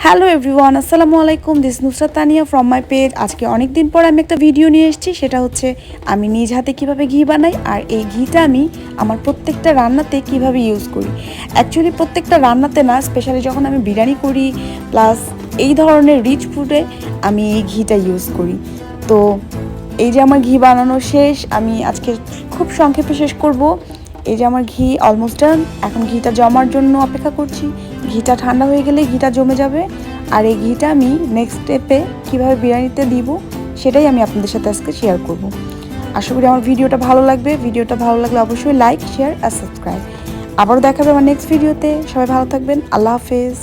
Hello everyone, আসসালামু আলাইকুম। This Nusrat Tania from my page. আজকে অনেক দিন পর আমি একটা ভিডিও নিয়ে এসেছি। সেটা হচ্ছে আমি নিজ হাতে কিভাবে ঘি বানাই, আর এই ঘিটা আমি আমার প্রত্যেকটা রান্নাতে কিভাবে ইউজ করি। অ্যাকচুয়ালি প্রত্যেকটা রান্নাতে না, স্পেশালি যখন আমি বিরিয়ানি করি প্লাস এই ধরনের রিচ ফুডে আমি এই ঘিটা ইউজ করি। তো এই যে আমার ঘি বানানো শেষ, আমি আজকে খুব সংক্ষেপে শেষ করব। এই যে আমার ঘি অলমোস্ট ডান। এখন ঘিটা জমার জন্য অপেক্ষা করছি। ঘিটা ঠান্ডা হয়ে গেলে ঘিটা জমে যাবে। আর এই ঘিটা আমি নেক্সট স্টেপে কীভাবে বিরিয়ানিতে দিব সেটাই আমি আপনাদের সাথে আজকে শেয়ার করব। আশা করি আমার ভিডিওটা ভালো লাগবে। ভিডিওটা ভালো লাগলে অবশ্যই লাইক, শেয়ার আর সাবস্ক্রাইব। আবারও দেখাবে আমার নেক্সট ভিডিওতে। সবাই ভালো থাকবেন। আল্লাহ হাফেজ।